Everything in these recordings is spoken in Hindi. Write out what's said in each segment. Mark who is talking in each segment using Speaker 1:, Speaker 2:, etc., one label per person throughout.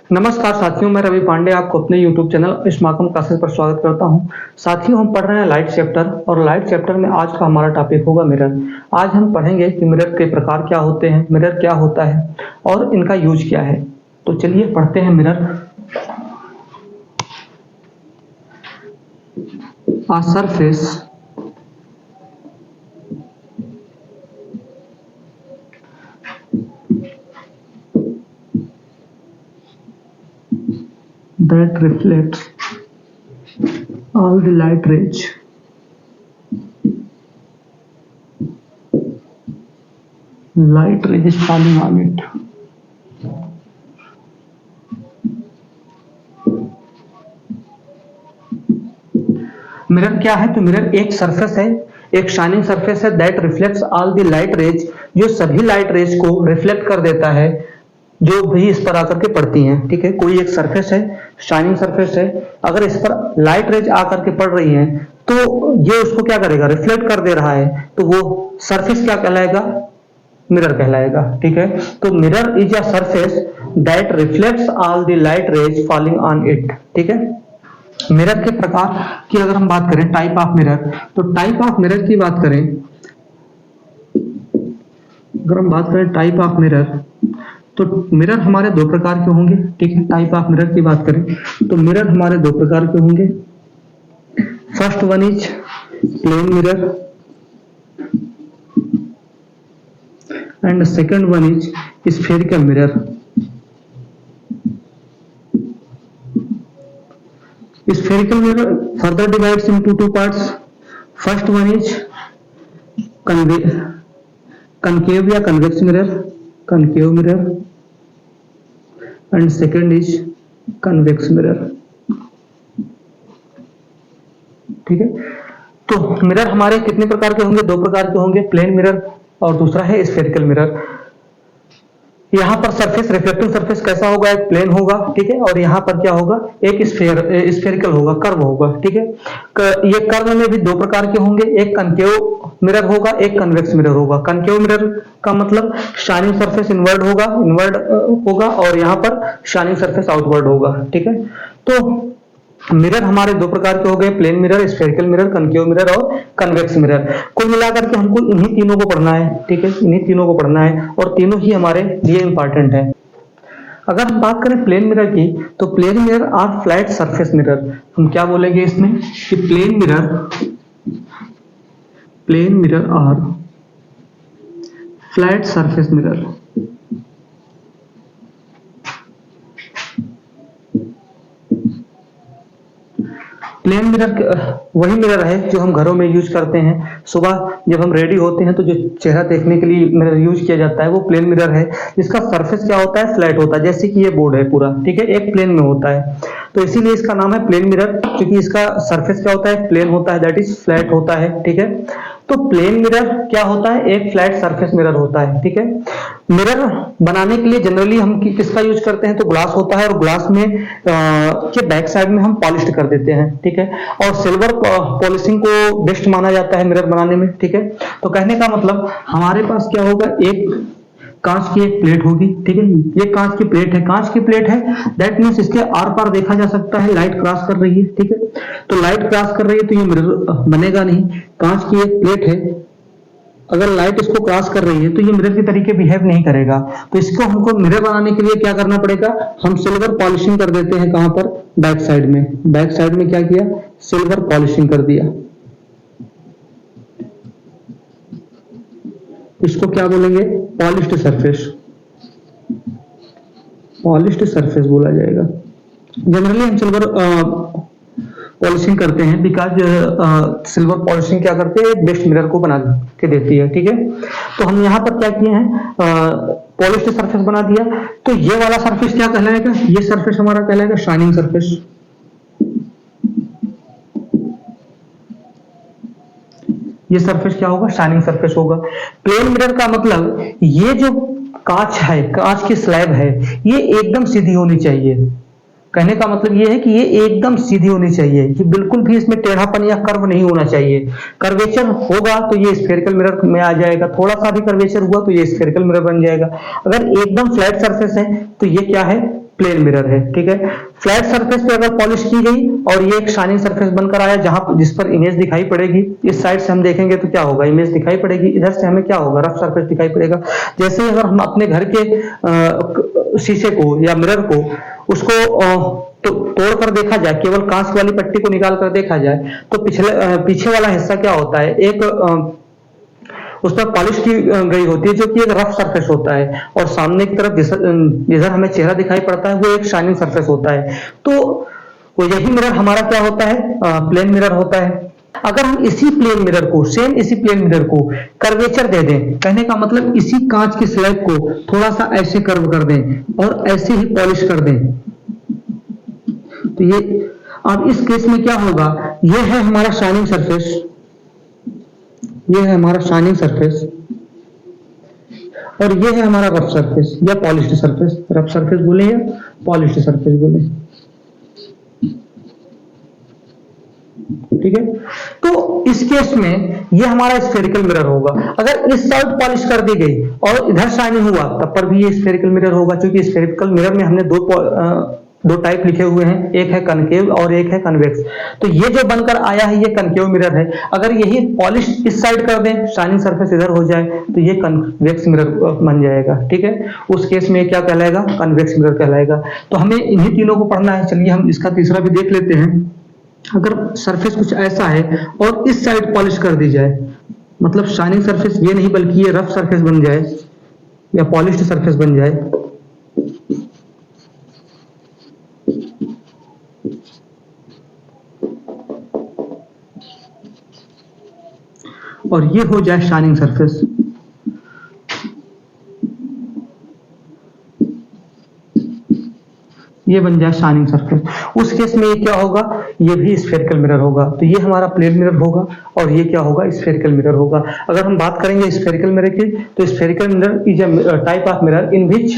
Speaker 1: नमस्कार साथियों, मैं रवि पांडे आपको अपने YouTube चैनल स्मार्टफोन क्लासेस पर स्वागत करता हूं। साथियों, हम पढ़ रहे हैं लाइट चैप्टर और लाइट चैप्टर में आज का हमारा टॉपिक होगा मिरर। आज हम पढ़ेंगे कि मिरर के प्रकार क्या होते हैं, मिरर क्या होता है और इनका यूज क्या है। तो चलिए पढ़ते हैं mirror. A surface that reflects all the light rays falling on it. Mirror क्या है? तो मिरर एक सरफेस है, एक शाइनिंग सरफेस है that reflects all the light rays, जो सभी लाइट रेज को रिफ्लेक्ट कर देता है जो भी इस पर आकर के पड़ती हैं। ठीक है, कोई एक सरफेस है, शाइनिंग सरफेस है, अगर इस पर लाइट रेज आकर के पड़ रही हैं तो ये उसको क्या करेगा? रिफ्लेक्ट कर दे रहा है, तो वो सरफेस क्या कहलाएगा? मिरर कहलाएगा। ठीक है, तो mirror is a surface that reflects all the light rays falling on it. ठीक है, मिरर के प्रकार की अगर हम बात करें, टाइप ऑफ मिरर, तो टाइप ऑफ मिरर की बात करें, अगर हम बात करें टाइप ऑफ मिरर, तो मिरर हमारे दो प्रकार के होंगे। ठीक है, टाइप ऑफ मिरर की बात करें तो मिरर हमारे दो प्रकार के होंगे। First one is plane mirror and second one is spherical mirror. Spherical mirror further divides into two parts. First one is concave या convex mirror, concave mirror, and second is convex mirror. ठीक है, तो मिरर हमारे कितने प्रकार के होंगे? दो प्रकार के होंगे, प्लेन मिरर और दूसरा है स्फेरिकल मिरर। यहाँ पर सरफेस, रिफ्लेक्टिंग सरफेस कैसा होगा? एक प्लेन होगा। ठीक है, और यहाँ पर क्या होगा? एक स्फेरिकल होगा, कर्व होगा। ठीक है, ये कर्व में भी दो प्रकार के होंगे, एक कनकेव मिरर होगा, एक कन्वेक्स मिरर होगा। कनकेव मिरर का मतलब शाइनिंग सरफेस इनवर्ड होगा और यहाँ पर शाइनिंग सरफेस आउटवर्ड होगा। ठीक है, तो मिरर हमारे दो प्रकार के हो गए, plane mirror, spherical mirror, concave mirror और कन्वेक्स मिरर। कुल मिलाकर के हमको इन्हीं तीनों को पढ़ना है। ठीक है, इन्हीं तीनों को पढ़ना है और तीनों ही हमारे लिए इंपॉर्टेंट है। अगर हम बात करें प्लेन मिरर की, तो plane mirror are flat surface mirror. हम क्या बोलेंगे इसमें कि plane mirror are flat surface mirror. Plane mirror वही मिरर है जो हम घरों में यूज करते हैं। सुबह जब हम रेडी होते हैं तो जो चेहरा देखने के लिए मिरर यूज किया जाता है वो प्लेन मिरर है। इसका सरफेस क्या होता है? फ्लैट होता है, जैसे कि ये बोर्ड है पूरा। ठीक है, एक प्लेन में होता है, तो इसीलिए इसका नाम है प्लेन मिरर, क्योंकि इसका सरफेस क्या होता है? प्लेन होता है, दैट इज फ्लैट होता है। ठीक है, तो प्लेन मिरर क्या होता है? एक फ्लैट सरफेस मिरर होता है। ठीक है, मिरर बनाने के लिए जनरली हम किसका यूज करते हैं? तो ग्लास होता है, और ग्लास में के बैक साइड में हम पॉलिश कर देते हैं। ठीक है, और सिल्वर पॉलिशिंग को बेस्ट माना जाता है मिरर बनाने में। ठीक है, तो कहने का मतलब हमारे पास क्या होगा? एक कांच की एक प्लेट होगी। ठीक है, ये कांच की प्लेट है, दैट मींस इसके आर पार देखा जा सकता है, लाइट क्रॉस कर रही है। ठीक है, तो लाइट क्रॉस कर रही है तो ये मिरर बनेगा नहीं। कांच की एक प्लेट है, अगर लाइट इसको क्रॉस कर रही है तो ये मिरर के तरीके बिहेव नहीं करेगा। तो इसको हमको मिरर बनाने के लिए क्या करना पड़ेगा? हम सिल्वर पॉलिशिंग कर देते हैं। कहां पर? बैक साइड में क्या किया? सिल्वर पॉलिशिंग कर दिया। इसको क्या बोलेंगे? पॉलिश्ड सरफेस बोला जाएगा। जनरली हम सिल्वर पॉलिशिंग करते हैं बिकॉज सिल्वर पॉलिशिंग क्या करते हैं? बेस्ट मिरर को बना के देती है। ठीक है, तो हम यहाँ पर क्या किए हैं? पॉलिश्ड सरफेस बना दिया। तो ये वाला सरफेस क्या कहलाएगा? ये सरफेस हमारा कहलाएगा शाइनिंग सरफेस। ये सरफेस क्या होगा? शाइनिंग सरफेस होगा। प्लेन मिरर का मतलब ये जो कांच है, कांच की स्लैब है, ये एकदम सीधी होनी चाहिए। कहने का मतलब ये है कि ये एकदम सीधी होनी चाहिए, कि बिल्कुल भी इसमें टेढ़ापन या कर्व नहीं होना चाहिए। कर्वेचर होगा तो ये स्फेरिकल मिरर में आ जाएगा, थोड़ा सा भी कर्वेचर हुआ तो ये स्फेरिकल मिरर बन जाएगा। अगर एकदम फ्लैट सरफेस है तो ये क्या है? प्लेन मिरर है, ठीक है। फ्लैट सरफेस पे अगर पॉलिश की गई और ये एक शाइनिंग सरफेस बनकर आया जहां जिस पर इमेज दिखाई पड़ेगी, इस साइड से हम देखेंगे तो क्या होगा, इमेज दिखाई पड़ेगी, इधर से हमें क्या होगा, रफ सरफेस दिखाई पड़ेगा। जैसे अगर हम अपने घर के शीशे को या मिरर को उसको तो तोड़ कर देखा जाए, केवल कांच वाली पट्टी को निकाल कर देखा जाए, तो पीछे वाला हिस्सा क्या होता है, एक उस पर पॉलिश की गई होती है जो कि एक रफ सरफेस होता है, और सामने की तरफ जिधर हमें चेहरा दिखाई पड़ता है वो एक शाइनिंग सरफेस होता है। तो वो यही मिरर हमारा क्या होता है, प्लेन मिरर होता है। अगर हम इसी प्लेन मिरर को, सेम इसी प्लेन मिरर को कर्वेचर दे दें, कहने का मतलब इसी कांच की स्लैब को थोड़ा सा ऐसे कर्व कर दें और ऐसे ही पॉलिश कर दें, तो ये अब इस केस में क्या होगा, ये है हमारा शाइनिंग सरफेस, ये है हमारा शाइनिंग सरफेस, और ये है हमारा रफ सरफेस या पॉलिश्ड सरफेस। रफ सरफेस बोले या पॉलिश्ड सरफेस बोले, ठीक है। तो इस केस में ये हमारा स्फेरिकल मिरर होगा। अगर इस साइड पॉलिश कर दी गई और इधर शाइनिंग हुआ तब पर भी ये स्फेरिकल मिरर होगा, क्योंकि स्फेरिकल मिरर में हमने दो टाइप लिखे हुए हैं, एक है कनकेव और एक है कन्वेक्स। तो ये जो बनकर आया है ये कनकेव मिरर है। अगर यही पॉलिश इस साइड कर दें, शाइनिंग सरफेस इधर हो जाए, तो ये कन्वेक्स मिरर बन जाएगा, ठीक है। उस केस में क्या कहलाएगा, कन्वेक्स मिरर कहलाएगा। तो हमें इन्हीं तीनों को पढ़ना है। चलिए हम इसका तीसरा भी देख लेते हैं। अगर सरफेस कुछ ऐसा है और इस साइड पॉलिश कर दी जाए, मतलब शाइनिंग सरफेस ये नहीं बल्कि ये रफ सरफेस बन जाए या पॉलिश्ड सरफेस बन जाए, और ये हो जाए शाइनिंग सरफेस, ये बन जाए शाइनिंग सरफेस, उस केस में ये क्या होगा, ये भी स्फेरिकल मिरर होगा। तो ये हमारा प्लेन मिरर होगा और ये क्या होगा, स्फेरिकल मिरर होगा। अगर हम बात करेंगे स्फेरिकल मिरर की, तो spherical mirror is a type of mirror in which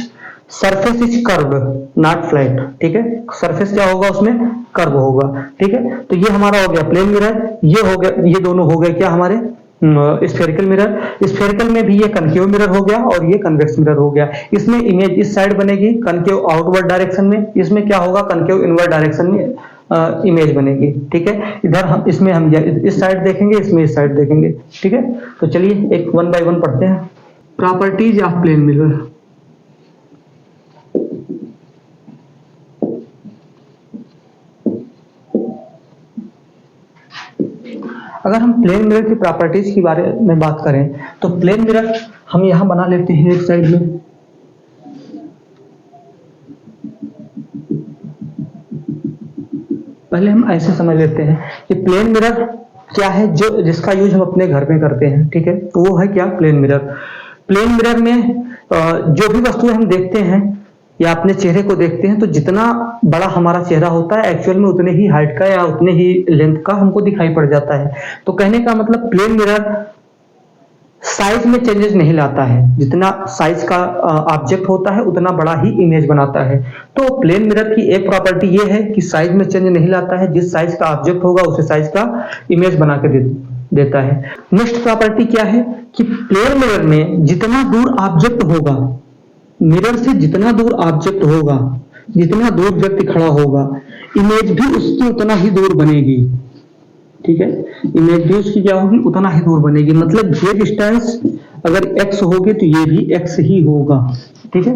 Speaker 1: surface is curve not flat, ठीक है। सरफेस क्या होगा, उसमें कर्व होगा, ठीक है। तो ये हमारा हो गया प्लेन मिरर, ये हो गया, ये दोनों हो गए क्या हमारे स्फेरिकल मिरर। स्फेरिकल में भी ये कनकेव मिरर हो गया और ये कन्वेक्स मिरर हो गया। इसमें इमेज इस साइड बनेगी कनकेव आउटवर्ड डायरेक्शन में, इसमें क्या होगा, कनकेव इनवर्ड डायरेक्शन में इमेज बनेगी, ठीक है। इधर हम इसमें हम इस साइड देखेंगे, इसमें इस साइड देखेंगे, ठीक है। तो चलिए एक वन बाय वन पढ़ते हैं। Properties of plane mirror. अगर हम प्लेन मिरर की प्रॉपर्टीज के बारे में बात करें, तो प्लेन मिरर हम यहां बना लेते हैं एक साइड में। पहले हम ऐसे समझ लेते हैं कि प्लेन मिरर क्या है, जो जिसका यूज हम अपने घर में करते हैं, ठीक है। तो वो है क्या, प्लेन मिरर। प्लेन मिरर में जो भी वस्तुएं हम देखते हैं या अपने चेहरे को देखते हैं, तो जितना बड़ा हमारा चेहरा होता है एक्चुअल में उतने ही हाइट का या उतने ही लेंथ का हमको दिखाई पड़ जाता है। तो कहने का मतलब प्लेन मिरर साइज में चेंजेस नहीं लाता है, जितना साइज का ऑब्जेक्ट होता है उतना बड़ा ही इमेज बनाता है। तो प्लेन मिरर की एक प्रॉपर्टी ये है कि साइज में चेंज नहीं लाता है, जिस साइज का ऑब्जेक्ट होगा उसी साइज का इमेज बना के देता है। नेक्स्ट प्रॉपर्टी क्या है कि प्लेन मिरर में जितना दूर ऑब्जेक्ट होगा, मिरर से जितना दूर ऑब्जेक्ट होगा, जितना दूर व्यक्ति खड़ा होगा, इमेज भी उसकी उतना ही दूर बनेगी, ठीक है। इमेज भी उसकी क्या होगी, उतना ही दूर बनेगी। मतलब ये डिस्टेंस अगर x होगी तो ये भी x ही होगा, ठीक है।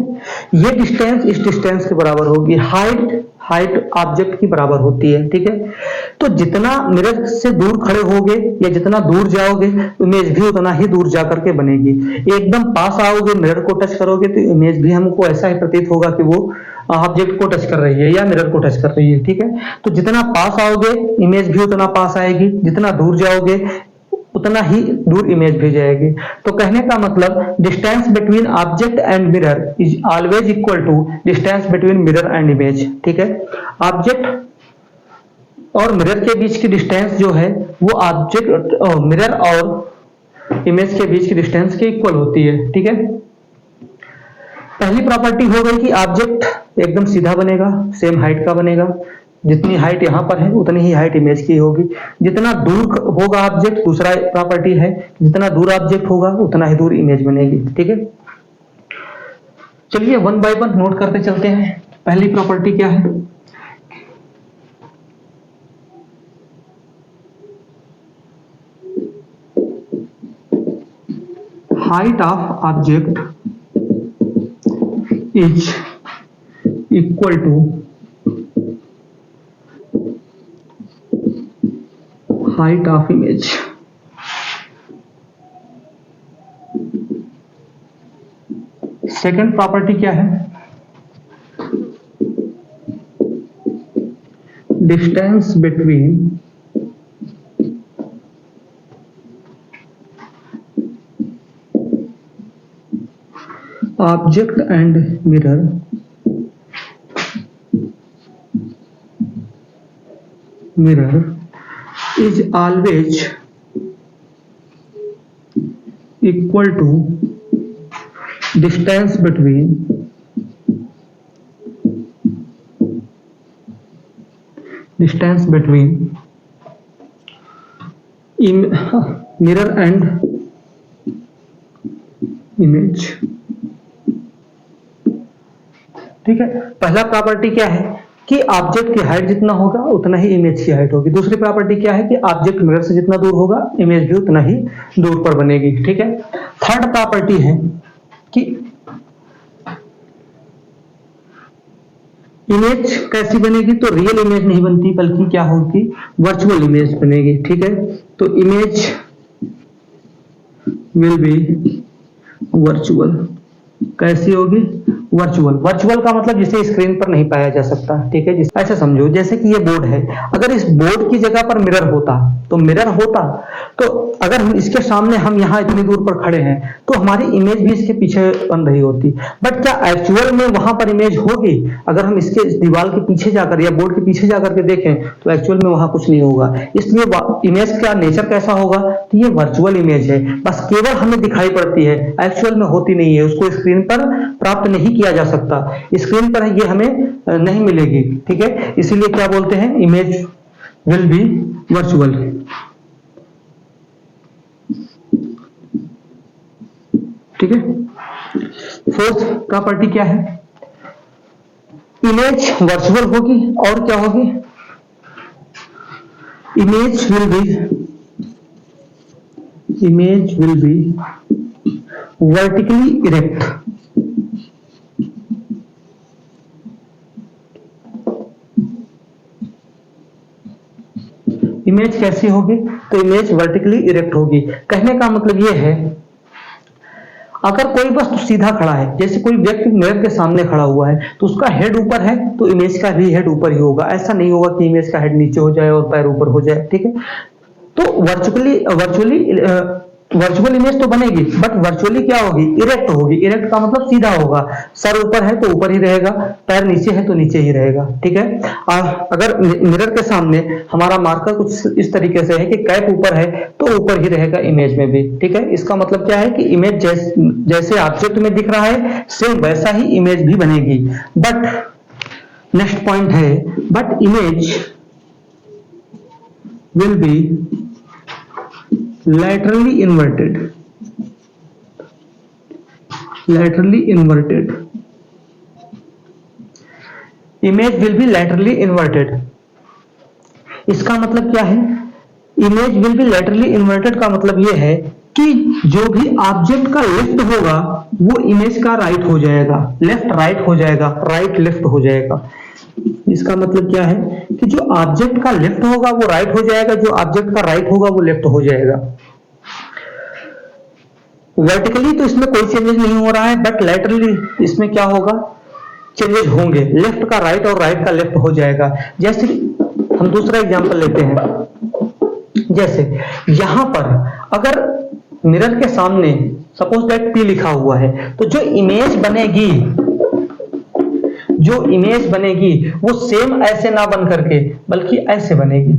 Speaker 1: ये डिस्टेंस इस डिस्टेंस के बराबर होगी, हाइट ऑब्जेक्ट की बराबर होती है, ठीक है। तो जितना मिरर से दूर खड़े होगे या जितना दूर जाओगे, इमेज भी उतना ही दूर जाकर के बनेगी। एकदम पास आओगे, मिरर को टच करोगे तो इमेज भी हमको ऐसा ही प्रतीत होगा कि वो ऑब्जेक्ट को टच कर रही है या मिरर को टच कर रही है, ठीक है। तो जितना पास आओगे इमेज भी उतना पास आएगी, जितना दूर जाओगे उतना ही दूर इमेज भी जाएगी। तो कहने का मतलब distance between object and mirror is always equal to distance between mirror and image, ठीक है। ऑब्जेक्ट और मिरर के बीच की डिस्टेंस जो है वो ऑब्जेक्ट मिरर और इमेज के बीच की डिस्टेंस के इक्वल होती है, ठीक है। पहली प्रॉपर्टी हो गई कि ऑब्जेक्ट एकदम सीधा बनेगा, सेम हाइट का बनेगा, जितनी हाइट यहां पर है उतनी ही हाइट इमेज की होगी। जितना दूर होगा ऑब्जेक्ट, दूसरा प्रॉपर्टी है जितना दूर ऑब्जेक्ट होगा उतना ही दूर इमेज बनेगी, ठीक है। चलिए वन बाय वन नोट करते चलते हैं। पहली प्रॉपर्टी क्या है? Height of object is equal to height of image. Second property क्या है? Distance between object and mirror is always equal to distance between mirror and image। ठीक है, पहला प्रॉपर्टी क्या है कि ऑब्जेक्ट की हाइट जितना होगा उतना ही इमेज की हाइट होगी। दूसरी प्रॉपर्टी क्या है कि ऑब्जेक्ट मिरर से जितना दूर होगा इमेज भी उतना ही दूर पर बनेगी। ठीक है, थर्ड प्रॉपर्टी है कि इमेज कैसी बनेगी, तो रियल इमेज नहीं बनती बल्कि क्या होगी, वर्चुअल इमेज बनेगी। ठीक है, तो इमेज विल बी वर्चुअल। कैसी होगी? वर्चुअल। वर्चुअल का मतलब जिसे स्क्रीन पर नहीं पाया जा सकता। ठीक है, ऐसा समझो जैसे कि ये बोर्ड है, अगर इस बोर्ड की जगह पर मिरर होता तो अगर हम इसके सामने हम यहाँ इतनी दूर पर खड़े हैं तो हमारी इमेज भी इसके पीछे बन रही होती। बट क्या एक्चुअल में वहां पर इमेज होगी? अगर हम इसके दीवार के पीछे जाकर या बोर्ड के पीछे जाकर के देखें तो एक्चुअल में वहां कुछ नहीं होगा। इसलिए इमेज का नेचर कैसा होगा? तो ये वर्चुअल इमेज है, बस केवल हमें दिखाई पड़ती है, एक्चुअल में होती नहीं है, उसको स्क्रीन पर प्राप्त नहीं किया जा सकता, स्क्रीन पर ये हमें नहीं मिलेगी। ठीक है, इसीलिए क्या बोलते हैं, इमेज विल बी वर्चुअल। ठीक है, फोर्थ प्रॉपर्टी क्या है? इमेज वर्चुअल होगी और क्या होगी, image will be vertically erect. Image कैसी होगी? तो इमेज वर्टिकली इरेक्ट होगी। कहने का मतलब यह है, अगर कोई वस्तु सीधा खड़ा है, जैसे कोई व्यक्ति मिरर के सामने खड़ा हुआ है तो उसका हेड ऊपर है तो इमेज का भी हेड ऊपर ही होगा। ऐसा नहीं होगा कि इमेज का हेड नीचे हो जाए और पैर ऊपर हो जाए। ठीक है, तो वर्चुअल इमेज तो बनेगी बट वर्चुअली क्या होगी, इरेक्ट होगी। इरेक्ट का मतलब सीधा होगा, सर ऊपर है तो ऊपर ही रहेगा, पैर नीचे है तो नीचे ही रहेगा। ठीक है, अगर मिरर के सामने हमारा मार्कर कुछ इस तरीके से है कि कैप ऊपर है तो ऊपर ही रहेगा इमेज में भी। ठीक है, इसका मतलब क्या है कि इमेज जैसे ऑब्जेक्ट में दिख रहा है सेम वैसा ही इमेज भी बनेगी। बट नेक्स्ट पॉइंट है, but image will be laterally inverted। Image will be laterally inverted। इसका मतलब क्या है, image will be laterally inverted का मतलब यह है कि जो भी ऑब्जेक्ट का लेफ्ट होगा वो इमेज का राइट हो जाएगा, लेफ्ट राइट हो जाएगा, राइट लेफ्ट हो जाएगा। इसका मतलब क्या है कि जो ऑब्जेक्ट का लेफ्ट होगा वो राइट हो जाएगा, जो ऑब्जेक्ट का राइट होगा वो लेफ्ट हो जाएगा। वर्टिकली तो इसमें कोई चेंजेस नहीं हो रहा है, बट लैटरली इसमें क्या होगा, चेंजेस होंगे, लेफ्ट का राइट और राइट का लेफ्ट हो जाएगा। जैसे हम दूसरा एग्जांपल लेते हैं, जैसे यहां पर अगर मिरर के सामने सपोज दैट P लिखा हुआ है तो जो इमेज बनेगी वो सेम ऐसे ना बन करके बल्कि ऐसे बनेगी।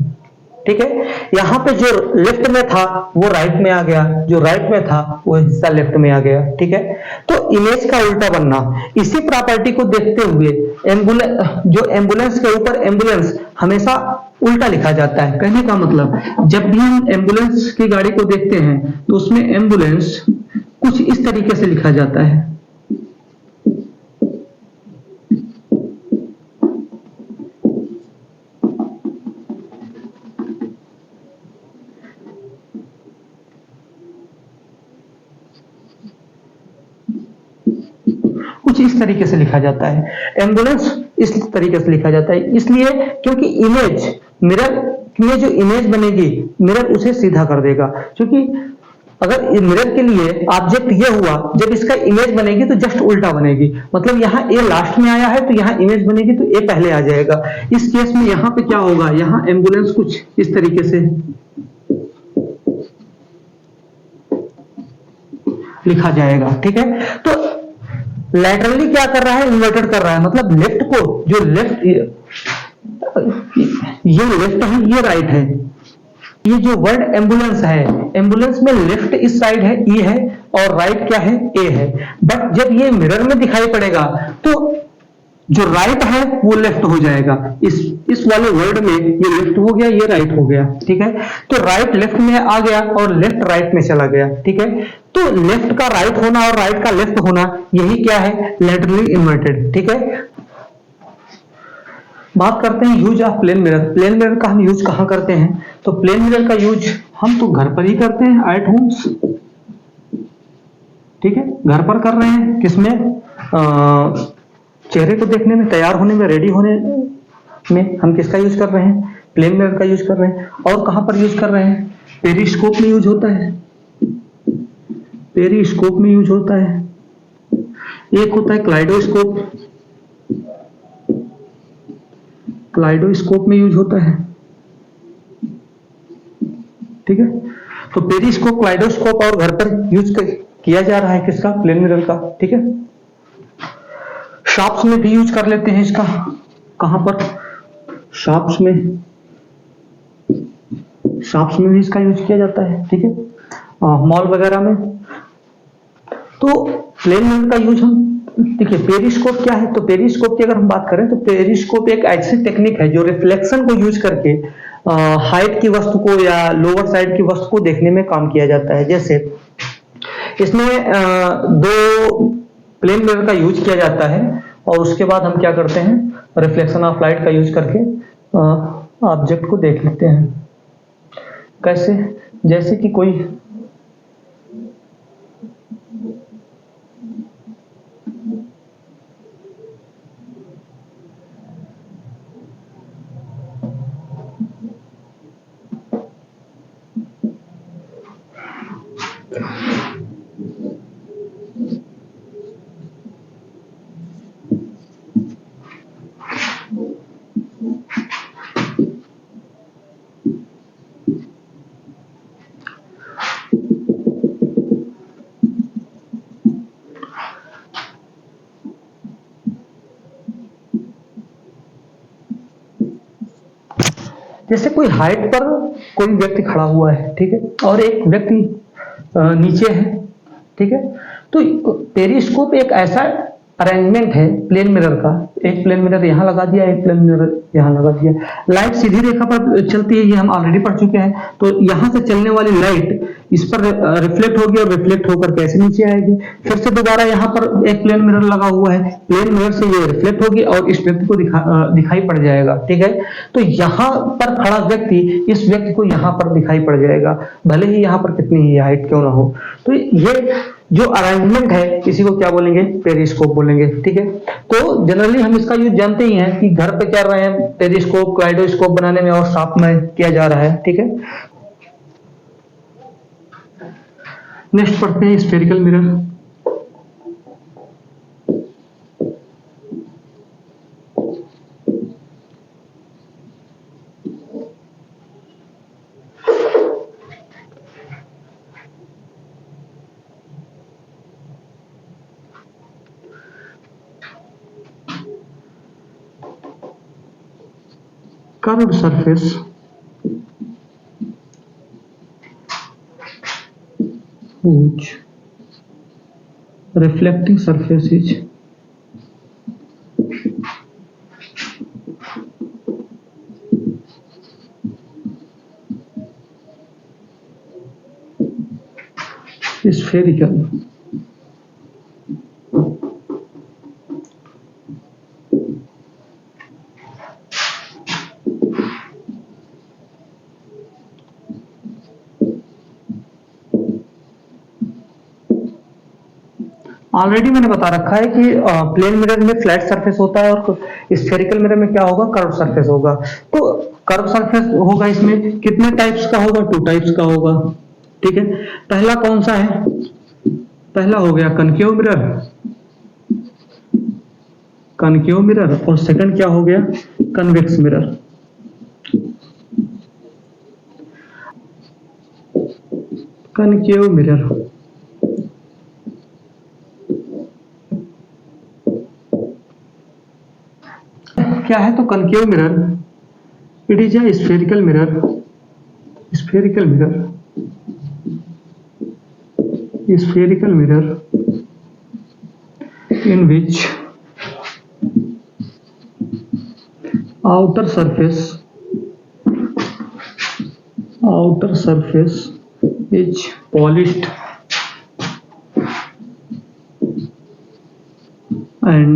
Speaker 1: ठीक है, यहां पे जो लेफ्ट में था वो राइट में आ गया, जो राइट में था वो हिस्सा लेफ्ट में आ गया। ठीक है, तो इमेज का उल्टा बनना। इसी प्रॉपर्टी को देखते हुए एम्बुलेंस के ऊपर एम्बुलेंस हमेशा उल्टा लिखा जाता है। कहने का मतलब जब भी हम एम्बुलेंस की गाड़ी को देखते हैं तो उसमें एम्बुलेंस कुछ इस तरीके से लिखा जाता है। कुछ इस तरीके से लिखा जाता है, एम्बुलेंस इस तरीके से लिखा जाता है। इसलिए क्योंकि इमेज मिरर में जो इमेज बनेगी मिरर उसे सीधा कर देगा, क्योंकि अगर मिरर के लिए ऑब्जेक्ट ये हुआ, जब इसका इमेज बनेगी तो जस्ट उल्टा बनेगी, मतलब यहाँ ए लास्ट में आया है तो यहाँ इमेज बनेगी तो ए पहले आ जाएगा। इस केस में यहाँ पे क्या होगा, यहाँ एम्बुलेंस कुछ इस तरीके से लिखा जाएगा, ठीक है। तो लैटरली क्या कर रहा है, इन्वर्टेड कर रहा है, मतलब लेफ्ट को जो लेफ्ट, ये लेफ्ट है ये राइट है। ये जो वर्ड एम्बुलेंस है, एम्बुलेंस में लेफ्ट इस साइड है ई है और राइट क्या है ए है, बट जब ये मिरर में दिखाई पड़ेगा तो जो राइट है वो लेफ्ट हो जाएगा। इस वाले वर्ड में ये लेफ्ट हो गया ये राइट हो गया, ठीक है। तो राइट लेफ्ट में आ गया और लेफ्ट राइट में चला गया, ठीक है। तो लेफ्ट का राइट होना और राइट का लेफ्ट होना यही क्या है, लैटरली इन्वर्टेड, ठीक है। बात करते हैं use of plane mirror. Plane mirror का हम यूज कहां करते हैं, तो प्लेन मिरर का यूज हम तो घर पर ही करते हैं, एट होम्स, ठीक है। घर पर कर रहे हैं, किसमें, चेहरे को देखने में, तैयार होने में, रेडी होने में हम किसका यूज कर रहे हैं, प्लेन मिरर का यूज कर रहे हैं। और कहां पर यूज कर रहे हैं, पेरिस्कोप में यूज होता है, पेरिस्कोप में यूज होता है। एक होता है क्लाइडोस्कोप, क्लाइडोस्कोप में यूज होता है, ठीक है। तो पेरिस्कोप, क्लाइडोस्कोप और घर पर यूज किया जा रहा है किसका, प्लेन मिरर का, ठीक है। शॉप्स में भी यूज कर लेते हैं इसका, कहां पर, शॉप्स में, शॉप्स में भी इसका यूज किया जाता है, ठीक है, मॉल वगैरह में। तो प्लेन मिरर का यूज हम, देखिए पेरिस्कोप क्या है, तो पेरिस्कोप की अगर हम बात करें तो पेरिस्कोप एक ऐसी टेक्निक है जो रिफ्लेक्शन को यूज करके हाइट की वस्तु को या लोअर साइड की वस्तु को देखने में काम किया जाता है। जैसे इसमें दो प्लेन मिरर का यूज किया जाता है और उसके बाद हम क्या करते हैं, रिफ्लेक्शन ऑफ लाइट का यूज करके ऑब्जेक्ट को देख लेते हैं। कैसे, जैसे कि कोई जैसे कोई हाइट पर कोई व्यक्ति खड़ा हुआ है, ठीक है, और एक व्यक्ति नीचे है, ठीक है। तो पेरिस्कोप एक ऐसा अरेंजमेंट है प्लेन मिरर का, एक प्लेन मिरर यहाँ लगा दिया, एक प्लेन मिरर यहाँ लगा दिया। लाइट सीधी रेखा पर चलती है, ये हम ऑलरेडी पढ़ चुके हैं। तो यहाँ से चलने वाली लाइट इस पर रिफ्लेक्ट होगी और रिफ्लेक्ट होकर कैसे नीचे आएगी, फिर से दोबारा यहाँ पर एक प्लेन मिरर लगा हुआ है, प्लेन मिरर से ये रिफ्लेक्ट होगी और इस व्यक्ति को दिखाई पड़ जाएगा, ठीक है। तो यहाँ पर खड़ा व्यक्ति इस व्यक्ति को यहाँ पर दिखाई पड़ जाएगा, भले ही यहाँ पर कितनी ही हाइट क्यों ना हो। तो ये जो अरेंजमेंट है इसी को क्या बोलेंगे, पेरिस्कोप बोलेंगे, ठीक है। तो जनरली हम इसका यूज जानते ही हैं कि घर पे क्या रहे हैं, पेरिस्कोप, क्लाइडोस्कोप बनाने में और शॉप में किया जा रहा है, ठीक है। नेक्स्ट पढ़ते हैं spherical mirror. Curved surface whose reflecting surface is spherical. Already मैंने बता रखा है कि प्लेन मिरर में फ्लैट सरफेस होता है और स्फेरिकल मिरर में क्या होगा, कर्व सरफेस होगा। तो कर्व सरफेस होगा, इसमें कितने टाइप्स का होगा, 2 टाइप्स का होगा। ठीक है, पहला कौन सा है, पहला हो गया कनकेव मिरर, कनकेव मिरर, और सेकंड क्या हो गया, कन्वेक्स मिरर। कनकेव मिरर क्या है, तो concave mirror it is a spherical mirror, spherical mirror, spherical mirror in which outer surface is polished and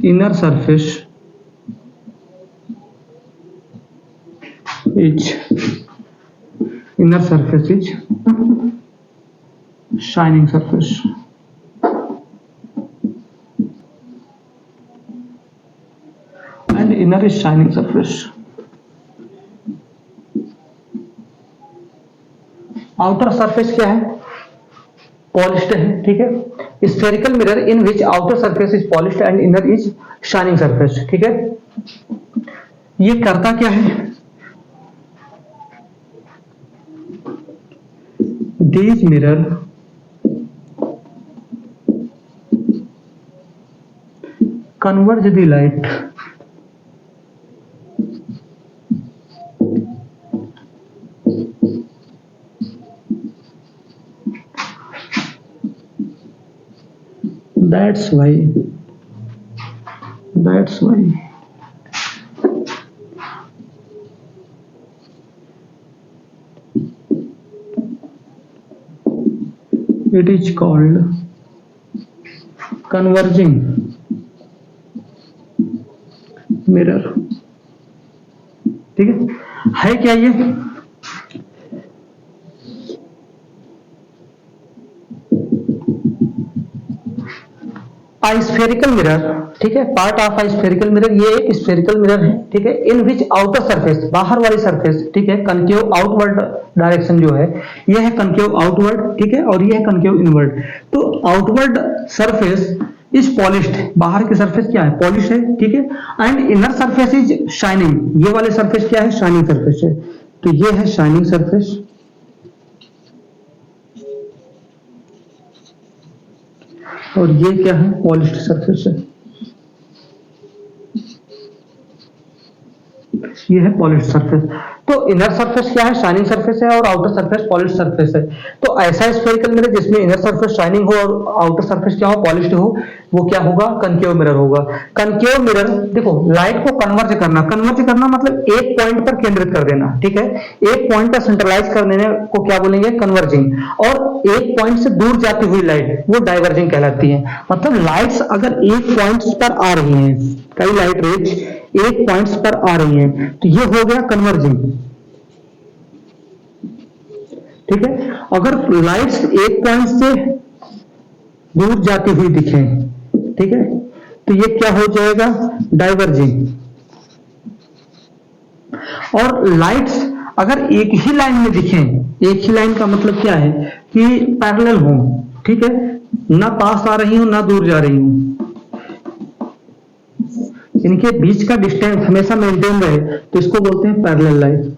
Speaker 1: inner surface is shining surface. And inner is shining surface. Outer surface क्या है, पॉलिश्ड है। ठीक है, spherical mirror in which outer surface is polished and inner is shining surface. ठीक है, ये करता क्या है, these mirror converge the light that's why it is called converging mirror. ठीक है क्या ये, स्फेरिकल मिरर। ठीक है, पार्ट ऑफ स्फेरिकल मिरर, ये एक स्फेरिकल मिरर है। ठीक है, इन विच आउटर सरफेस, बाहर वाली सरफेस, ठीक है, कनकेव आउटवर्ड डायरेक्शन जो है, ये है कनकेव आउटवर्ड। ठीक है, और ये है कनकेव इनवर्ड। तो आउटवर्ड सरफेस इज पॉलिश्ड, बाहर की सरफेस क्या है, पॉलिश है। ठीक है, and inner surface is shining, ये वाले सरफेस क्या है, शाइनिंग सरफेस है। तो ये है शाइनिंग सरफेस और ये क्या है, पॉलिश्ड सरफेस है। ये है पॉलिश्ड सरफेस। तो इनर सरफेस क्या है, शाइनिंग सरफेस है, और आउटर सरफेस पॉलिश्ड सरफेस है। तो ऐसा स्फेरिकल मिरर जिसमें इनर सरफेस शाइनिंग हो और आउटर सरफेस क्या हो, पॉलिश्ड हो, वो क्या होगा, कनकेव मिरर होगा। कनकेव मिरर देखो, लाइट को कन्वर्ज करना मतलब एक पॉइंट पर केंद्रित कर देना। ठीक है, एक पॉइंट पर सेंट्रलाइज कर देने को क्या बोलेंगे, कन्वर्जिंग। और एक पॉइंट से दूर जाती हुई लाइट वो डाइवर्जिंग कहलाती है। मतलब लाइट्स अगर एक पॉइंट पर आ रही हैं, कई लाइट रेज एक पॉइंट्स पर आ रही हैं, तो ये हो गया कन्वर्जिंग। ठीक है, अगर लाइट्स एक पॉइंट से दूर जाती हुई दिखे, ठीक है, तो ये क्या हो जाएगा, डाइवर्जिंग। और लाइट्स अगर एक ही लाइन में दिखें, एक ही लाइन का मतलब क्या है कि पैरेलल हो। ठीक है, ना पास आ रही हूं ना दूर जा रही हूं, इनके बीच का डिस्टेंस हमेशा मेंटेन रहे, तो इसको बोलते हैं पैरेलल लाइट।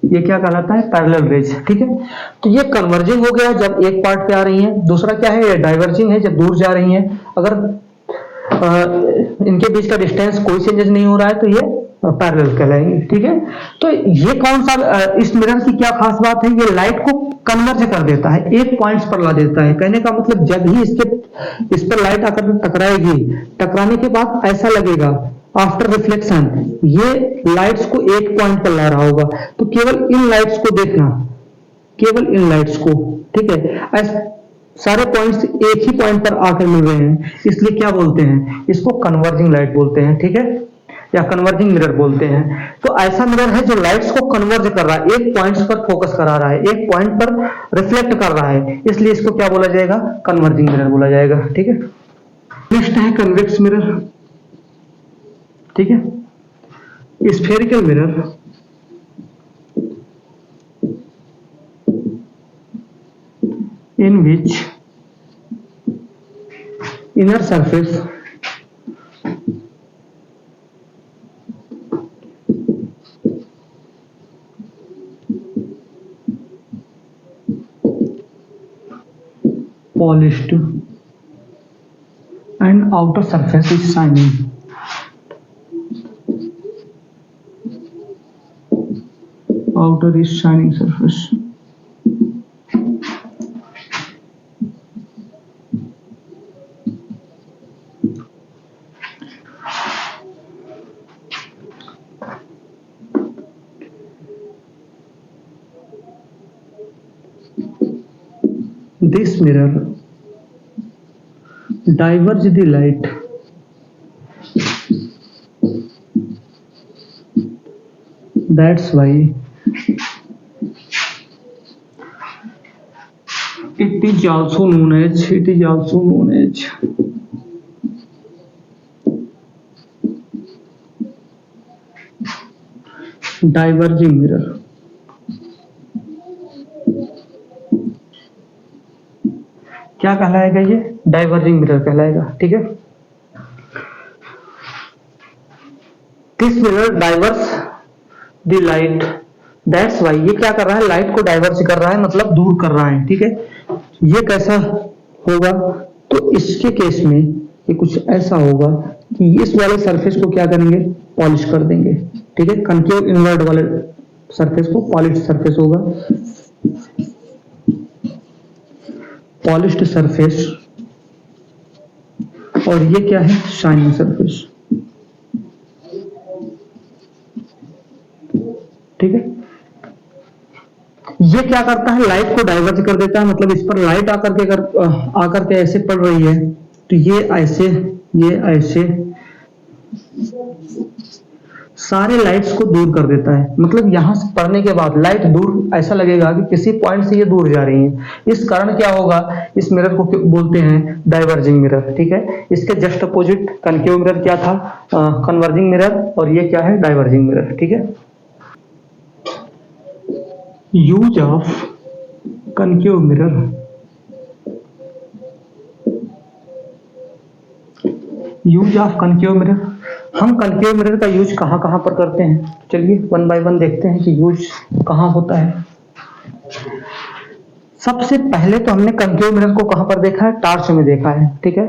Speaker 1: ये क्या कहलाता है, पैरेलल रेज। ठीक है, तो ये कन्वर्जिंग हो गया जब एक पार्ट पे आ रही है। दूसरा क्या है, ये डाइवर्जिंग है जब दूर जा रही है। अगर इनके बीच का डिस्टेंस कोई चेंजेस नहीं हो रहा है तो ये पैरेलल कहलाएंगे। ठीक है, तो ये कौन सा, इस मिरर की क्या खास बात है, ये लाइट को कन्वर्ज कर देता है, एक पॉइंट्स पर ला देता है। कहने का मतलब जब ही इस पर लाइट आकर टकराएगी, टकराने के बाद ऐसा लगेगा आफ्टर रिफ्लेक्शन ये लाइट्स को एक पॉइंट पर ला रहा होगा। तो केवल इन लाइट्स को देखना, केवल इन लाइट्स को। ठीक है, सारे पॉइंट्स एक ही पॉइंट पर आकर मिल रहे हैं, इसलिए क्या बोलते हैं, इसको कन्वर्जिंग लाइट बोलते हैं। ठीक है, या कन्वर्जिंग मिरर बोलते हैं। तो ऐसा मिरर है जो लाइट्स को कन्वर्ज कर रहा है, एक पॉइंट्स पर फोकस करा रहा है, एक पॉइंट पर रिफ्लेक्ट कर रहा है, इसलिए इसको क्या बोला जाएगा, कन्वर्जिंग मिरर बोला जाएगा। ठीक है, नेक्स्ट है कन्वेक्स मिरर। ठीक है, spherical mirror in which inner surface polished and outer surface is shining. Outer is shining surface. This mirror diverges the light that's why it is also known as diverging mirror। क्या कहलाएगा, ये डाइवर्जिंग मिरर कहलाएगा। ठीक है, this mirror diverse the light that's why, ये क्या कर रहा है, लाइट को डाइवर्स कर रहा है, मतलब दूर कर रहा है। ठीक है, ये कैसा होगा, तो इसके केस में ये कुछ ऐसा होगा कि इस वाले सरफेस को क्या करेंगे, पॉलिश कर देंगे। ठीक है, कनकेव इनवर्ड वाले सरफेस को पॉलिश सरफेस होगा, पॉलिश्ड सरफेस, और ये क्या है, शाइनिंग सरफेस। ठीक है, ये क्या करता है, लाइट को डाइवर्ज कर देता है, मतलब इस पर लाइट आकर के ऐसे पड़ रही है, तो ये ऐसे सारे लाइट्स को दूर कर देता है। मतलब यहां से पड़ने के बाद लाइट दूर, ऐसा लगेगा कि किसी पॉइंट से ये दूर जा रही है। इस कारण क्या होगा, इस मिरर को बोलते हैं डाइवर्जिंग मिरर। ठीक है, इसके जस्ट अपोजिट कनकेव मिरर क्या था, कन्वर्जिंग मिरर, और ये क्या है, डाइवर्जिंग मिरर। ठीक है, use of concave mirror, use of concave mirror, हम कनकेव मिरर का यूज कहां कहां पर करते हैं, चलिए वन बाय वन देखते हैं कि यूज कहां होता है। सबसे पहले तो हमने कनकेव मिरर को कहां पर देखा है, टार्च में देखा है। ठीक है,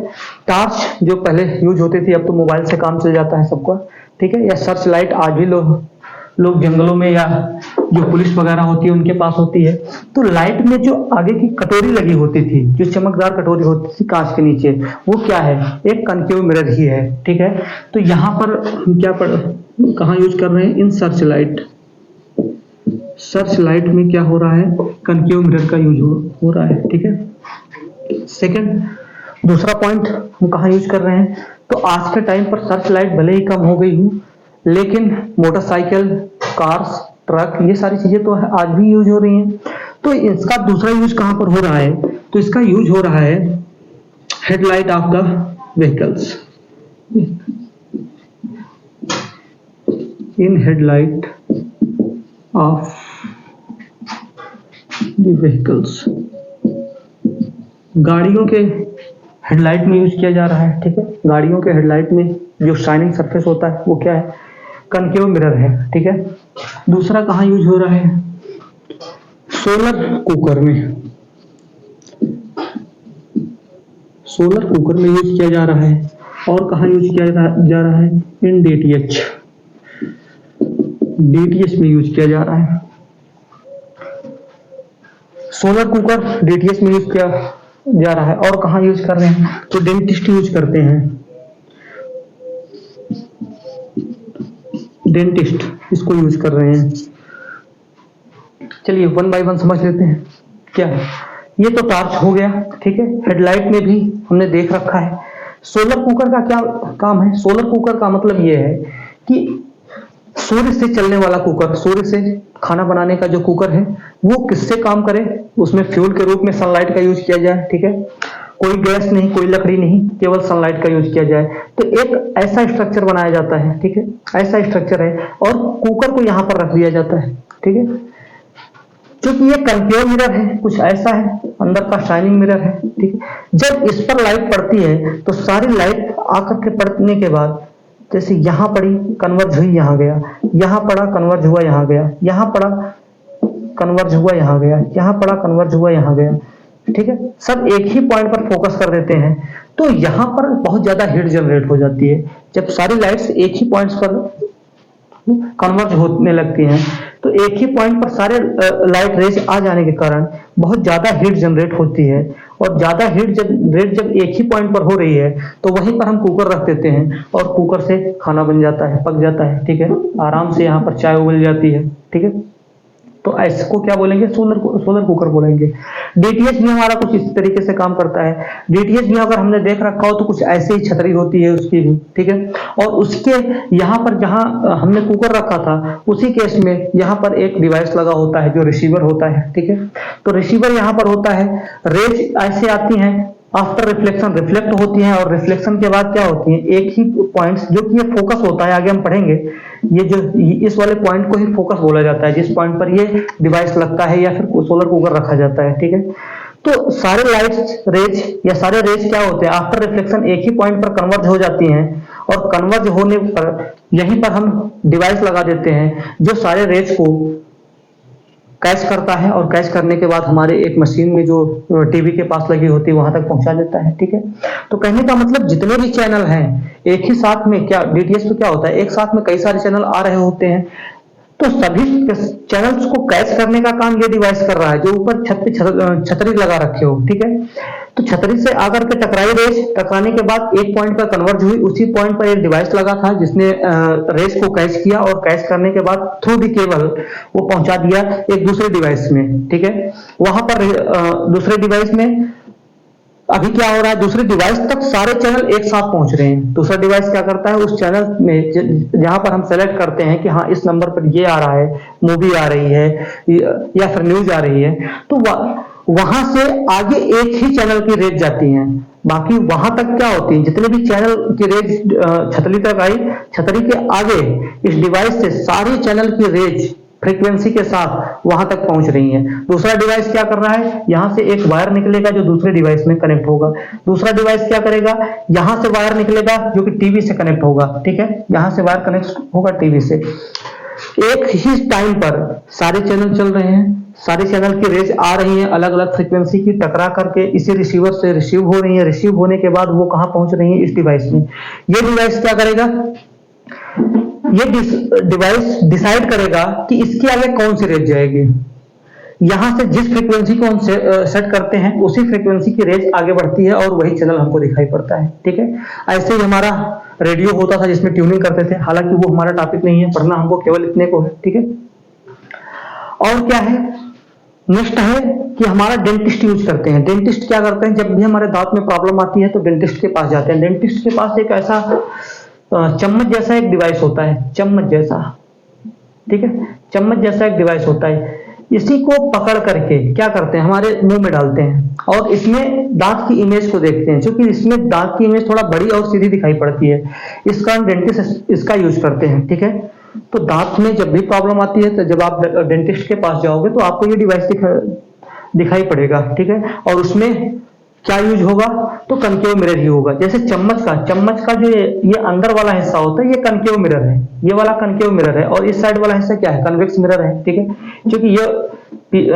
Speaker 1: टार्च जो पहले यूज होती थी, अब तो मोबाइल से काम चल जाता है सबका। ठीक है, या सर्च लाइट आज भी लोग जंगलों में या जो पुलिस वगैरह होती है उनके पास होती है। तो लाइट में जो आगे की कटोरी लगी होती थी, जो चमकदार कटोरी होती थी कांच के नीचे, वो क्या है, एक कनकेव मिरर ही है। ठीक है, तो यहाँ पर हम कहाँ यूज कर रहे हैं, in search light. Search light में क्या हो रहा है, कनकेव मिरर का यूज हो रहा है। ठीक है, सेकंड, दूसरा पॉइंट हम कहाँ यूज कर रहे हैं, तो आज के टाइम पर सर्च लाइट भले ही कम हो गई हो, लेकिन मोटरसाइकिल, कार्स, ट्रक, ये सारी चीजें तो आज भी यूज हो रही हैं। तो इसका दूसरा यूज कहां पर हो रहा है, तो इसका यूज हो रहा है headlight of the vehicles, in headlight of the vehicles, गाड़ियों के हेडलाइट में यूज किया जा रहा है। ठीक है, गाड़ियों के हेडलाइट में जो शाइनिंग सरफेस होता है वो क्या है, कनकेव मिरर है। ठीक है, दूसरा कहाँ यूज हो रहा है, सोलर कुकर में, सोलर कुकर में यूज किया जा रहा है। और कहाँ यूज किया जा रहा है, इन डीटीएच, डीटीएच में यूज किया जा रहा है। सोलर कुकर डीटीएच में यूज किया जा रहा है। और कहाँ यूज कर रहे हैं, तो डेंटिस्ट यूज करते हैं, डेंटिस्ट इसको यूज कर रहे हैं। चलिए वन बाय वन समझ लेते हैं क्या है। ये तो टार्च हो गया। ठीक है, हेडलाइट में भी हमने देख रखा है। सोलर कुकर का क्या काम है, सोलर कुकर का मतलब ये है कि सूर्य से चलने वाला कुकर, सूर्य से खाना बनाने का जो कुकर है वो किससे काम करे, उसमें फ्यूल के रूप में सनलाइट का यूज किया जाए, ठीक है। कोई गैस नहीं, कोई लकड़ी नहीं, केवल सनलाइट का यूज किया जाए। तो एक ऐसा स्ट्रक्चर बनाया जाता है, ठीक है, ऐसा स्ट्रक्चर है और कुकर को यहाँ पर रख दिया जाता है, ठीक है। क्योंकि ये कनकेव मिरर है, कुछ ऐसा है, अंदर का शाइनिंग मिरर है, ठीक है। जब इस पर लाइट पड़ती है तो सारी लाइट आकर के पड़ने के बाद, जैसे यहाँ पड़ी कन्वर्ज हुई यहाँ गया, यहाँ पड़ा कन्वर्ज हुआ यहाँ गया, यहाँ पड़ा कन्वर्ज हुआ यहाँ गया, यहाँ पड़ा कन्वर्ज हुआ यहाँ गया, ठीक है। सब एक ही पॉइंट पर फोकस कर देते हैं तो यहाँ पर बहुत ज्यादा हीट जनरेट हो जाती है। जब सारी लाइट्स एक ही पॉइंट्स पर कन्वर्ज होने लगती हैं तो एक ही पॉइंट पर सारे लाइट रेज आ जाने के कारण बहुत ज्यादा हीट जनरेट होती है। और ज्यादा हीट जनरेट जब एक ही पॉइंट पर हो रही है तो वहीं पर हम कुकर रख देते हैं और कुकर से खाना बन जाता है, पक जाता है, ठीक है। आराम से यहाँ पर चाय उबल जाती है, ठीक है। तो ऐसे को क्या बोलेंगे, सोलर कुकर बोलेंगे। डीटीएच भी हमारा कुछ इस तरीके से काम करता है। डीटीएच भी अगर हमने देख रखा हो तो कुछ ऐसे ही छतरी होती है उसकी भी, ठीक है। और उसके यहाँ पर जहाँ हमने कुकर रखा था उसी केस में यहाँ पर एक डिवाइस लगा होता है जो रिसीवर होता है, ठीक है। तो रिसीवर यहाँ पर होता है, रेज ऐसे आती हैं, आफ्टर रिफ्लेक्शन रिफ्लेक्ट होती हैं और रिफ्लेक्शन के बाद क्या होती है, एक ही पॉइंट्स जो कि ये फोकस होता है, आगे हम पढ़ेंगे। ये जो इस वाले पॉइंट को ही फोकस बोला जाता है, जिस पॉइंट पर ये डिवाइस लगता है या फिर सोलर कुकर रखा जाता है, ठीक है। तो सारे लाइट्स रेज या सारे रेज क्या होते हैं, आफ्टर रिफ्लेक्शन एक ही पॉइंट पर कन्वर्ज हो जाती हैं और कन्वर्ज होने पर यहीं पर हम डिवाइस लगा देते हैं जो सारे रेज को कैच करता है और कैच करने के बाद हमारे एक मशीन में जो टीवी के पास लगी होती है वहां तक पहुंचा देता है, ठीक है। तो कहने का मतलब जितने भी चैनल हैं एक ही साथ में, क्या डीटीएच तो क्या होता है, एक साथ में कई सारे चैनल आ रहे होते हैं तो सभी चैनल्स को कैच करने का काम ये डिवाइस कर रहा है जो ऊपर छत पे छतरी लगा रखे हो, ठीक है। तो छतरी से आकर के टकराई रेस, टकराने के बाद एक पॉइंट पर कन्वर्ज हुई, उसी पॉइंट पर एक डिवाइस लगा था जिसने रेस को कैच किया और कैच करने के बाद थ्रू द केबल वो पहुंचा दिया एक दूसरे डिवाइस में, ठीक है। वहां पर दूसरे डिवाइस में अभी क्या हो रहा है, दूसरे डिवाइस तक सारे चैनल एक साथ पहुंच रहे हैं। दूसरा डिवाइस क्या करता है, उस चैनल में जहां पर हम सेलेक्ट करते हैं कि हाँ इस नंबर पर ये आ रहा है, मूवी आ रही है या फिर न्यूज आ रही है, तो वहां से आगे एक ही चैनल की रेज जाती है। बाकी वहां तक क्या होती है, जितने भी चैनल की रेज छतरी तक आई, छतरी के आगे इस डिवाइस से सारे चैनल की रेज फ्रीक्वेंसी के साथ वहां तक पहुंच रही है। दूसरा डिवाइस क्या कर रहा है, यहां से एक वायर निकलेगा जो दूसरे डिवाइस में कनेक्ट होगा। दूसरा डिवाइस क्या करेगा, यहां से वायर निकलेगा जो कि टीवी से कनेक्ट होगा, ठीक है। यहां से वायर कनेक्ट होगा टीवी से। एक ही टाइम पर सारे चैनल चल रहे हैं, सारे चैनल की रेज आ रही है अलग अलग फ्रीक्वेंसी की, टकरा करके इसी रिसीवर से रिसीव हो रही है। रिसीव होने के बाद वो कहां पहुंच रही है, इस डिवाइस में। ये डिवाइस क्या करेगा, ये डिवाइस डिसाइड करेगा कि इसके आगे कौन सी रेंज जाएगी। यहां से जिस फ्रीक्वेंसी को हम सेट करते हैं उसी फ्रीक्वेंसी की रेंज आगे बढ़ती है और वही चैनल हमको दिखाई पड़ता है, ठीक है। ऐसे ही हमारा रेडियो होता था जिसमें ट्यूनिंग करते थे, हालांकि वो हमारा टॉपिक नहीं है, पढ़ना हमको केवल इतने को है, ठीक है। और क्या है, नेक्स्ट है कि हमारा डेंटिस्ट यूज करते हैं। डेंटिस्ट क्या करते हैं, जब भी हमारे दांत में प्रॉब्लम आती है तो डेंटिस्ट के पास जाते हैं। डेंटिस्ट के पास एक ऐसा चम्मच जैसा एक डिवाइस होता है, चम्मच जैसा, ठीक है, चम्मच जैसा एक डिवाइस होता है। इसी को पकड़ करके क्या करते हैं, हमारे मुंह में डालते हैं और इसमें दांत की इमेज को देखते हैं। क्योंकि इसमें दांत की इमेज थोड़ा बड़ी और सीधी दिखाई पड़ती है, इस कारण डेंटिस्ट इसका यूज करते हैं, ठीक है। तो दांत में जब भी प्रॉब्लम आती है तो जब आप डेंटिस्ट के पास जाओगे तो आपको ये डिवाइस दिखाई पड़ेगा, ठीक है। और उसमें क्या यूज होगा, तो कनकेव मिरर ही होगा। जैसे चम्मच का जो ये अंदर वाला हिस्सा होता है ये कनकेव मिरर है, ये वाला कनकेव मिरर है। और इस साइड वाला हिस्सा क्या है, कन्वेक्स मिरर है, ठीक है। क्योंकि ये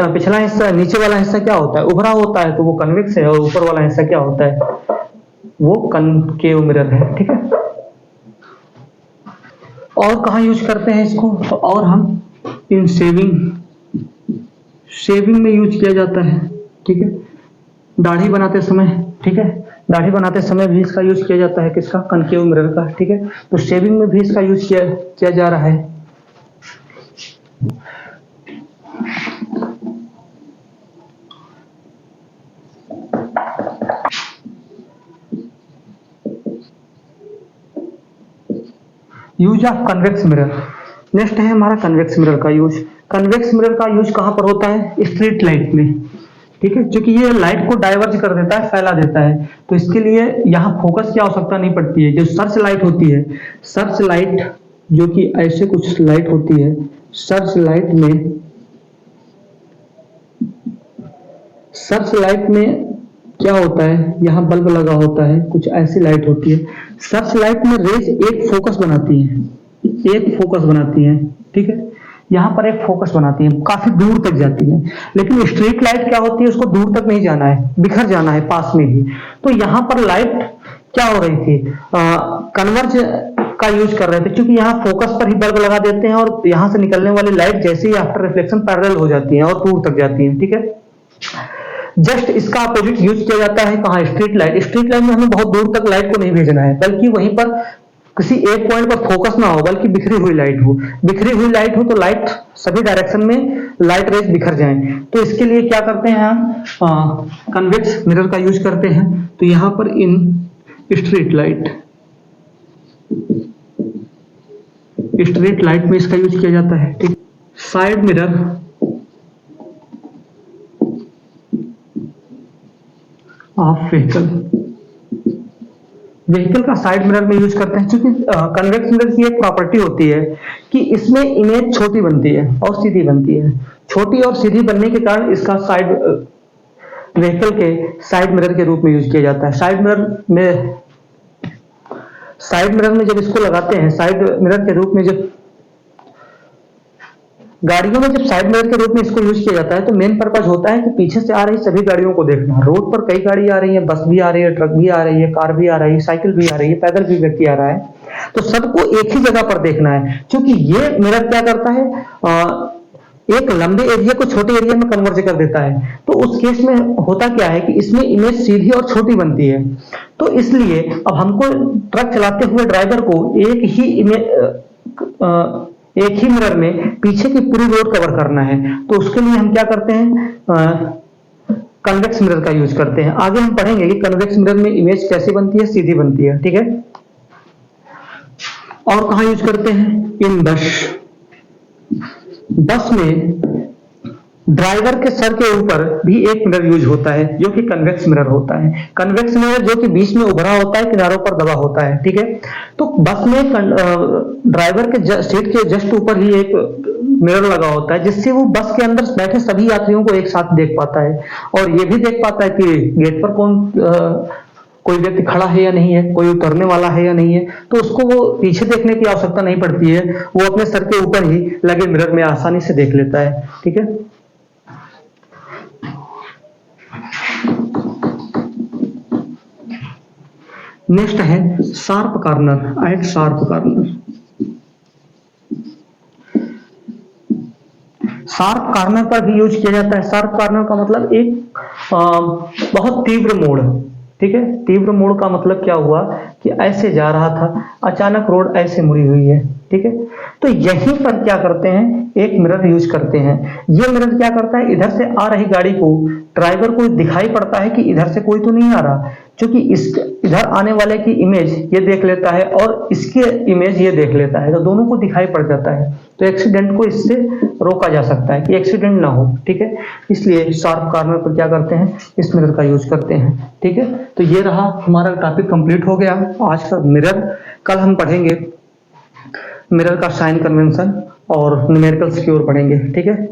Speaker 1: पिछला हिस्सा, नीचे वाला हिस्सा क्या होता है, उभरा होता है, तो वो कन्वेक्स है। और ऊपर वाला हिस्सा क्या होता है, वो कनकेव मिरर है, ठीक है। और कहाँ यूज करते हैं इसको, तो और हम इन शेविंग में यूज किया जाता है, ठीक है। दाढ़ी बनाते समय, ठीक है, दाढ़ी बनाते समय भी इसका यूज किया जाता है, किसका, कनकेव मिरर का, ठीक है। तो शेविंग में भी इसका यूज किया जा रहा है। Use of convex mirror. Next है हमारा कन्वेक्स मिरर का यूज। कन्वेक्स मिरर का यूज कहां पर होता है? स्ट्रीट लाइट में, ठीक है, क्योंकि ये लाइट को डाइवर्ज कर देता है, फैला देता है, तो इसके लिए यहाँ फोकस की आवश्यकता नहीं पड़ती है। जो सर्च लाइट होती है, सर्च लाइट जो कि ऐसे कुछ लाइट होती है, सर्च लाइट में क्या होता है, यहाँ बल्ब लगा होता है, कुछ ऐसी लाइट होती है। सर्च लाइट में रेज एक फोकस बनाती है, ठीक है, यहाँ पर एक फोकस बनाती है, काफी दूर तक जाती है। लेकिन स्ट्रीट लाइट क्या होती है, उसको दूर तक नहीं जाना है, बिखर जाना है पास में ही। तो यहाँ पर लाइट क्या हो रही थी, कन्वर्ज का यूज कर रहे थे, क्योंकि यहाँ फोकस पर ही बल्ब लगा देते हैं और यहाँ से निकलने वाली लाइट जैसे ही आफ्टर रिफ्लेक्शन पैरेलल हो जाती है और दूर तक जाती है, ठीक है। जस्ट इसका अपोजिट यूज किया जाता है कहाँ? Street light. स्ट्रीट लाइट में हमें बहुत दूर तक लाइट को नहीं भेजना है, बल्कि वहीं पर किसी एक पॉइंट पर फोकस ना हो, बल्कि बिखरी हुई लाइट हो। बिखरी हुई लाइट हो तो लाइट सभी डायरेक्शन में लाइट रेज बिखर जाएं। तो इसके लिए क्या करते हैं हम? कन्वेक्स मिरर का यूज करते हैं। तो यहां पर इन स्ट्रीट लाइट में इसका यूज किया जाता है, ठीक। साइड मिरर ऑफ व्हीकल का साइड मिरर में यूज करते हैं, क्योंकि कन्वेक्स मिरर की एक प्रॉपर्टी होती है कि इसमें इमेज छोटी बनती है और सीधी बनती है। छोटी और सीधी बनने के कारण इसका साइड व्हीकल के साइड मिरर के रूप में यूज किया जाता है। साइड मिरर में जब इसको लगाते हैं, साइड मिरर के रूप में जब गाड़ियों में जब साइड मिरर के रूप में इसको यूज किया जाता है, तो मेन पर्पज होता है कि पीछे से आ रही सभी गाड़ियों को देखना। रोड पर कई गाड़ी आ रही है, बस भी आ रही है, ट्रक भी आ रही है, कार भी आ रही है, साइकिल भी आ रही है, पैदल भी व्यक्ति आ रहा है, तो सबको एक ही जगह पर देखना है। क्योंकि ये मिरर क्या करता है, एक लंबे एरिया को छोटे एरिया में कन्वर्ज कर देता है। तो उस केस में होता क्या है कि इसमें इमेज सीधी और छोटी बनती है। तो इसलिए अब हमको ट्रक चलाते हुए ड्राइवर को एक ही मिरर में पीछे की पूरी रोड कवर करना है। तो उसके लिए हम क्या करते हैं, कन्वेक्स मिरर का यूज करते हैं। आगे हम पढ़ेंगे कि कन्वेक्स मिरर में इमेज कैसे बनती है, सीधी बनती है, ठीक है। और कहां यूज करते हैं? इन बस में ड्राइवर के सर के ऊपर भी एक मिरर यूज होता है, जो कि कन्वेक्स मिरर होता है। कन्वेक्स मिरर जो कि बीच में उभरा होता है, किनारों पर दबा होता है, ठीक है। तो बस में ड्राइवर के सीट के जस्ट ऊपर ही एक मिरर लगा होता है, जिससे वो बस के अंदर बैठे सभी यात्रियों को एक साथ देख पाता है, और ये भी देख पाता है कि गेट पर कोई व्यक्ति खड़ा है या नहीं है, कोई उतरने वाला है या नहीं है। तो उसको वो पीछे देखने की आवश्यकता नहीं पड़ती है, वो अपने सर के ऊपर ही लगे मिरर में आसानी से देख लेता है, ठीक है। नेक्स्ट है sharp corner and sharp corner. Sharp corner पर भी यूज किया जाता है। शार्प कॉर्नर का मतलब एक बहुत तीव्र मोड़, ठीक है। तीव्र मोड़ का मतलब क्या हुआ कि ऐसे जा रहा था, अचानक रोड ऐसे मुड़ी हुई है, ठीक है। तो यहीं पर क्या करते हैं, एक मिरर यूज करते हैं। ये मिरर क्या करता है, इधर से आ रही गाड़ी को ड्राइवर को दिखाई पड़ता है कि इधर से कोई तो नहीं आ रहा, क्योंकि इधर आने वाले की इमेज ये देख लेता है और इसके इमेज ये देख लेता है, तो दोनों को दिखाई पड़ जाता है। तो एक्सीडेंट को इससे रोका जा सकता है कि एक्सीडेंट ना हो, ठीक है। इसलिए शार्प कॉर्नर पर क्या करते हैं, इस मिरर का यूज करते हैं, ठीक है। तो ये रहा हमारा टॉपिक कंप्लीट हो गया आज का मिरर। कल हम पढ़ेंगे मिरर का साइन कन्वेंशन और न्यूमेरिकल सिक्योर पढ़ेंगे, ठीक है।